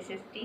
SST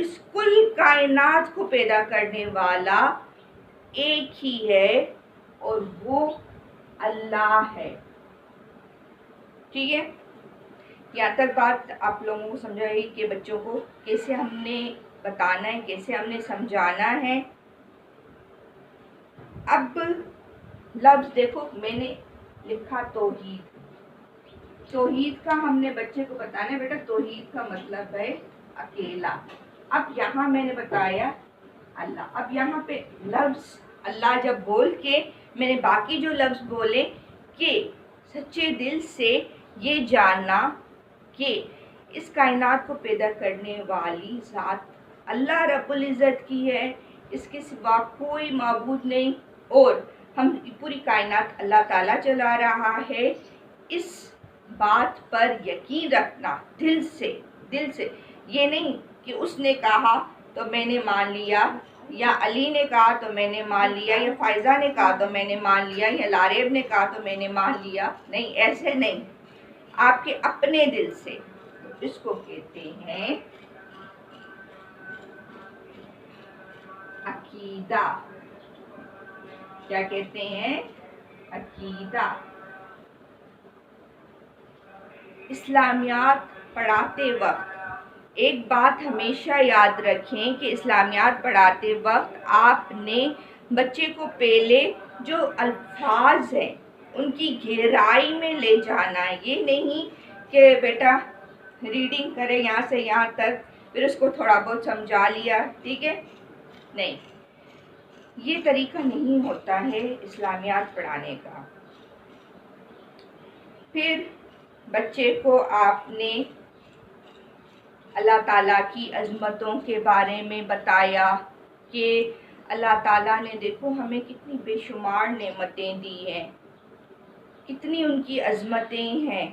اس کل کائنات کو پیدا کرنے والا ایک ہی ہے اور وہ اللہ ہے. ٹھیک ہے, یہاں تک بات آپ لوگوں کو سمجھائی کہ بچوں کو کیسے ہم نے بتانا ہے, کیسے ہم نے سمجھانا ہے. اب لفظ دیکھو, میں نے لکھا توحید. توحید کا ہم نے بچے کو بتانا ہے, بیٹا توحید کا مطلب ہے اکیلا. اب یہاں میں نے بتایا اللہ. اب یہاں پہ لفظ اللہ جب بول کے میں نے باقی جو لفظ بولے کہ سچے دل سے یہ جاننا کہ اس کائنات کو پیدا کرنے والی ذات اللہ رب العزت کی ہے, اس کے سوا کوئی معبود نہیں, اور ہم پوری کائنات اللہ تعالیٰ چلا رہا ہے. اس بات پر یقین رکھنا دل سے. یہ نہیں کہ اس نے کہا تو میں نے مان لیا, یا علی نے کہا تو میں نے مان لیا, یا فائزہ نے کہا تو میں نے مان لیا, یا لاریب نے کہا تو میں نے مان لیا. نہیں, ایسے نہیں, آپ کے اپنے دل سے. اس کو کہتے ہیں عقیدہ. کیا کہتے ہیں؟ عقیدہ. اسلامیات پڑھاتے وقت ایک بات ہمیشہ یاد رکھیں کہ اسلامیات پڑھاتے وقت آپ نے بچے کو پہلے جو الفاظ ہیں ان کی گہرائی میں لے جانا ہے. یہ نہیں کہ بیٹا ریڈنگ کرے یہاں سے یہاں تک, پھر اس کو تھوڑا بہت سمجھا لیا, ٹھیک ہے, نہیں, یہ طریقہ نہیں ہوتا ہے اسلامیات پڑھانے کا. پھر بچے کو آپ نے اللہ تعالیٰ کی عظمتوں کے بارے میں بتایا کہ اللہ تعالیٰ نے دیکھو ہمیں کتنی بے شمار نعمتیں دی ہیں, کتنی ان کی عظمتیں ہیں.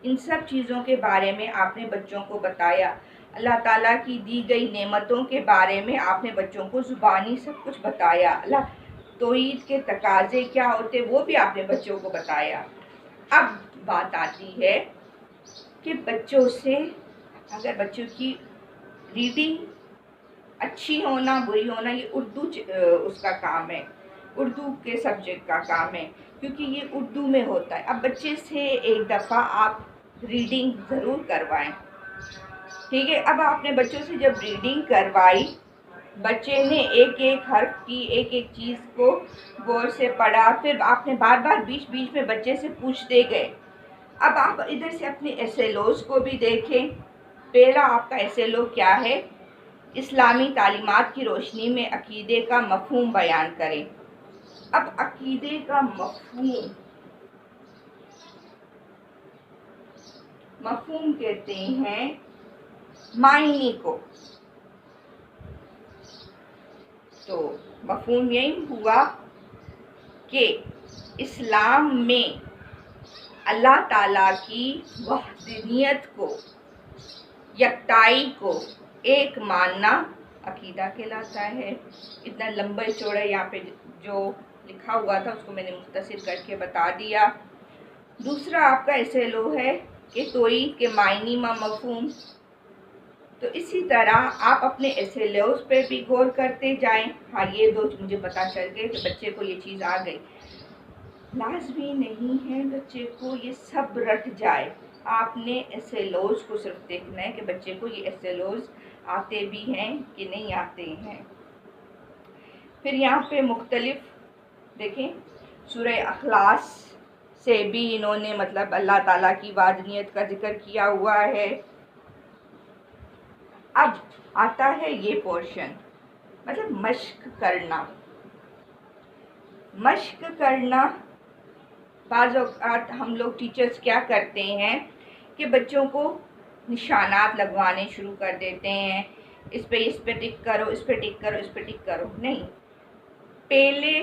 ان سب چیزوں کے بارے میں آپ نے بچوں کو بتایا. اللہ تعالیٰ کی دی گئی نعمتوں کے بارے میں آپ نے بچوں کو زبانی سب کچھ بتایا. توحید کے تقاضے کیا ہوتے وہ بھی آپ نے بچوں کو بتایا. اب بات آتی ہے کہ بچوں سے اگر بچوں کی ریڈنگ اچھی ہونا بری ہونا یہ اردو اس کا کام ہے, اردو کے سبجیکٹ کا کام ہے, کیونکہ یہ اردو میں ہوتا ہے. اب بچے سے ایک دفعہ آپ ریڈنگ ضرور کروائیں, ٹھیک ہے. اب آپ نے بچوں سے جب ریڈنگ کروائی, بچے نے ایک ایک حرف کی ایک ایک چیز کو غور سے پڑھا, پھر آپ نے بار بار بیچ بیچ میں بچے سے پوچھتے گئے. اب آپ ادھر سے اپنے ایس ایل اوز کو بھی دیکھیں. پہلا آپ کا ایس ایل او کیا ہے؟ اسلامی تعلیمات کی روشنی میں عقیدے کا مفہوم بیان کریں. اب عقیدے کا مفہوم کہتے ہیں معنی کو. تو مفہوم یہی ہوا کہ اسلام میں اللہ تعالیٰ کی وحدانیت کو, یکتائی کو ایک ماننا عقیدہ کہلاتا ہے. اتنا لمبا چوڑا یہاں پہ جو لکھا ہوا تھا اس کو میں نے مختصر کر کے بتا دیا. دوسرا آپ کا ایس ایل او ہے کہ توحید کے معنی و مفہوم. تو اسی طرح آپ اپنے ایس ایل اوز پہ بھی غور کرتے جائیں. ہاں, یہ دو مجھے پتا چل گئے کہ بچے کو یہ چیز آ گئی. لازمی نہیں ہے بچے کو یہ سب رٹ جائے. آپ نے ایس ایل اوز کو صرف دیکھنا ہے کہ بچے کو یہ ایس ایل اوز آتے بھی ہیں کہ نہیں آتے ہیں. پھر یہاں پہ مختلف دیکھیں, سورہ اخلاص سے بھی انہوں نے مطلب اللہ تعالیٰ کی وحدانیت کا ذکر کیا ہوا ہے. اب آتا ہے یہ پورشن, مطلب مشق کرنا. مشق کرنا بعض اوقات ہم لوگ ٹیچرز کیا کرتے ہیں کہ بچوں کو نشانات لگوانے شروع کر دیتے ہیں, اس پہ ٹک کرو, اس پہ ٹک کرو, اس پہ ٹک کرو. نہیں, پہلے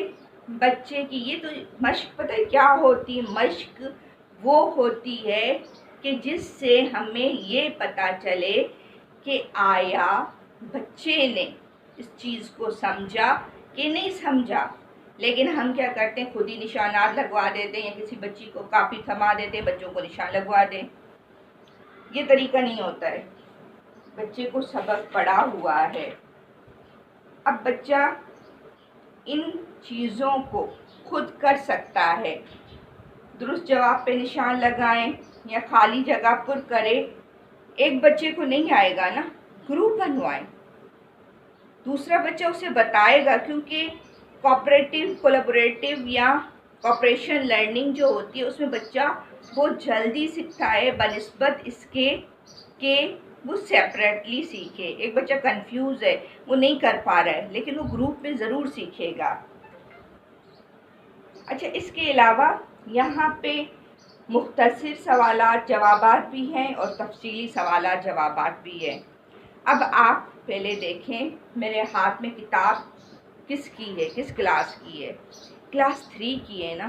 بچے کی یہ تو مشق پتہ ہے کیا ہوتی ہے؟ مشق وہ ہوتی ہے کہ جس سے ہمیں یہ پتہ چلے کہ آیا بچے نے اس چیز کو سمجھا کہ نہیں سمجھا. لیکن ہم کیا کرتے ہیں, خود ہی نشانات لگوا دیتے ہیں, یا کسی بچی کو کاپی تھما دیتے ہیں, بچوں کو نشان لگوا دیں. یہ طریقہ نہیں ہوتا ہے. بچے کو سبق پڑا ہوا ہے، اب بچہ ان چیزوں کو خود کر سکتا ہے۔ درست جواب پہ نشان لگائیں یا خالی جگہ پر کرے، ایک بچے کو نہیں آئے گا نا، گروپ بنوائیں، دوسرا بچہ اسے بتائے گا، کیونکہ کوآپریٹیو کولیبریٹیو یا کوآپریشن لرننگ جو ہوتی ہے اس میں بچہ بہت جلدی سیکھتا ہے بنسبت اس کے کہ وہ سیپریٹلی سیکھے۔ ایک بچہ کنفیوز ہے، وہ نہیں کر پا رہا ہے، لیکن وہ گروپ میں ضرور سیکھے گا۔ اچھا، اس کے علاوہ یہاں پہ مختصر سوالات جوابات بھی ہیں اور تفصیلی سوالات جوابات بھی ہیں۔ اب آپ پہلے دیکھیں میرے ہاتھ میں کتاب کس کی ہے، کس کلاس کی ہے؟ کلاس 3 کی ہے نا۔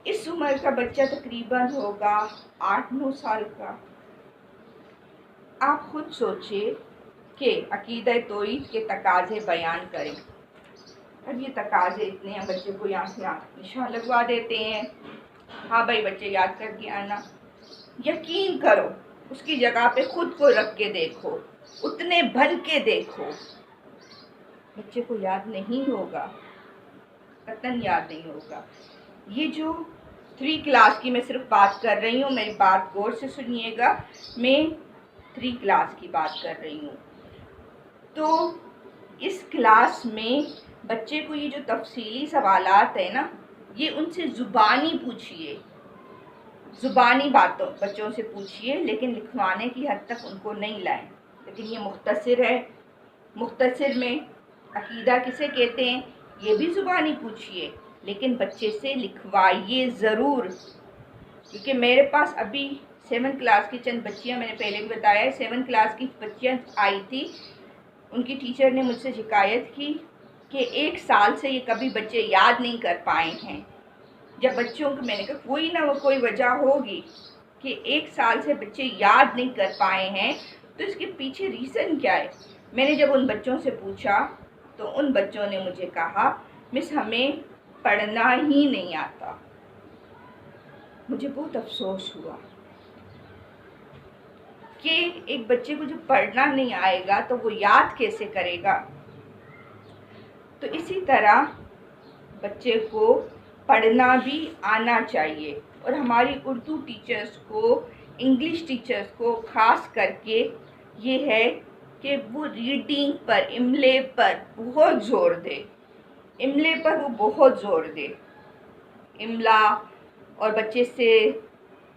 اس عمر کا بچہ تقریباً ہوگا 8-9 سال کا۔ آپ خود سوچیں کہ عقیدہ توحید کے تقاضے بیان کریں۔ اب یہ تقاضے اتنے ہیں، بچے کو یہاں سے نشان لگوا دیتے ہیں، ہاں بھائی بچے یاد کر کے آنا۔ یقین کرو اس کی جگہ پہ خود کو رکھ کے دیکھو، اتنے بھر کے دیکھو، بچے کو یاد نہیں ہوگا، قطعاً یاد نہیں ہوگا۔ یہ جو 3 کلاس کی میں صرف بات کر رہی ہوں، میری بات غور سے سنیے گا، میں 3 کلاس کی بات کر رہی ہوں۔ تو اس کلاس میں بچے کو یہ جو تفصیلی سوالات ہیں نا، یہ ان سے زبانی پوچھئے، زبانی باتوں بچوں سے پوچھئے، لیکن لکھوانے کی حد تک ان کو نہیں لائیں۔ لیکن یہ مختصر ہے، مختصر میں عقیدہ کسے کہتے ہیں یہ بھی زبانی پوچھئے، لیکن بچے سے لکھوائیے ضرور، کیونکہ میرے پاس ابھی 7 کلاس کی چند بچیاں، میں نے پہلے بھی بتایا ہے 7 کلاس کی بچیاں آئی تھی، ان کی ٹیچر نے مجھ سے شکایت کی کہ 1 سال سے یہ کبھی بچے یاد نہیں کر پائے ہیں۔ جب بچوں کو میں نے کہا کوئی نہ کوئی وجہ ہوگی کہ 1 سال سے بچے یاد نہیں کر پائے ہیں، تو اس کے پیچھے ریزن کیا ہے؟ میں نے جب ان بچوں سے پوچھا تو ان بچوں نے مجھے کہا مس ہمیں پڑھنا ہی نہیں آتا۔ مجھے بہت افسوس ہوا کہ ایک بچے کو جو پڑھنا نہیں آئے گا تو وہ یاد کیسے کرے گا؟ تو اسی طرح بچے کو پڑھنا بھی آنا چاہیے، اور ہماری اردو ٹیچرز کو، انگلش ٹیچرز کو خاص کر کے یہ ہے کہ وہ ریڈنگ پر، املے پر بہت زور دے، املے پر وہ بہت زور دے، املا اور بچے سے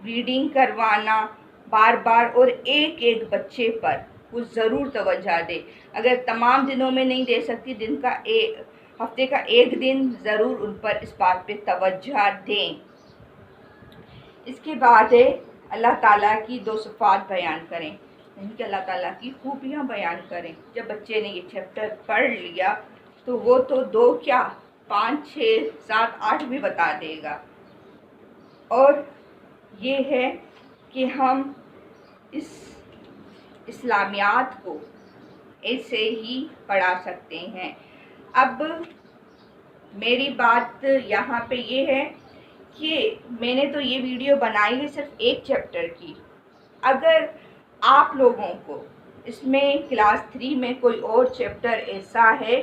ریڈنگ کروانا بار بار، اور ایک ایک بچے پر وہ ضرور توجہ دے۔ اگر تمام دنوں میں نہیں دے سکتی، ہفتے کا 1 دن ضرور ان پر اس بات پہ توجہ دیں۔ اس کے بعد ہے اللہ تعالیٰ کی 2 صفات بیان کریں، یعنی کہ اللہ تعالیٰ کی خوبیاں بیان کریں۔ جب بچے نے یہ چیپٹر پڑھ لیا تو وہ تو 2 کیا 5 6 7 8 بھی بتا دے گا۔ اور یہ ہے کہ ہم اس اسلامیات کو ایسے ہی پڑھا سکتے ہیں۔ اب میری بات یہاں پہ یہ ہے کہ میں نے تو یہ ویڈیو بنائی ہے صرف ایک چیپٹر کی۔ اگر آپ لوگوں کو اس میں کلاس 3 میں کوئی اور چیپٹر ایسا ہے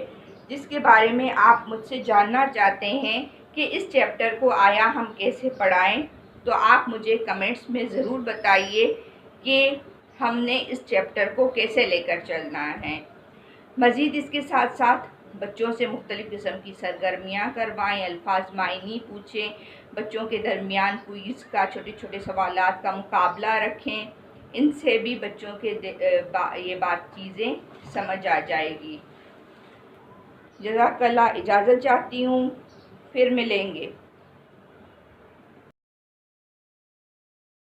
جس کے بارے میں آپ مجھ سے جاننا چاہتے ہیں کہ اس چیپٹر کو آیا ہم کیسے پڑھائیں، تو آپ مجھے کمنٹس میں ضرور بتائیے کہ ہم نے اس چیپٹر کو کیسے لے کر چلنا ہے۔ مزید اس کے ساتھ ساتھ بچوں سے مختلف قسم کی سرگرمیاں کروائیں، الفاظ معنی پوچھیں، بچوں کے درمیان کوئز کا، چھوٹے چھوٹے سوالات کا مقابلہ رکھیں، ان سے بھی بچوں کے یہ بات چیزیں سمجھ آ جائے گی۔ جزاک اللہ، اجازت چاہتی ہوں، پھر ملیں گے۔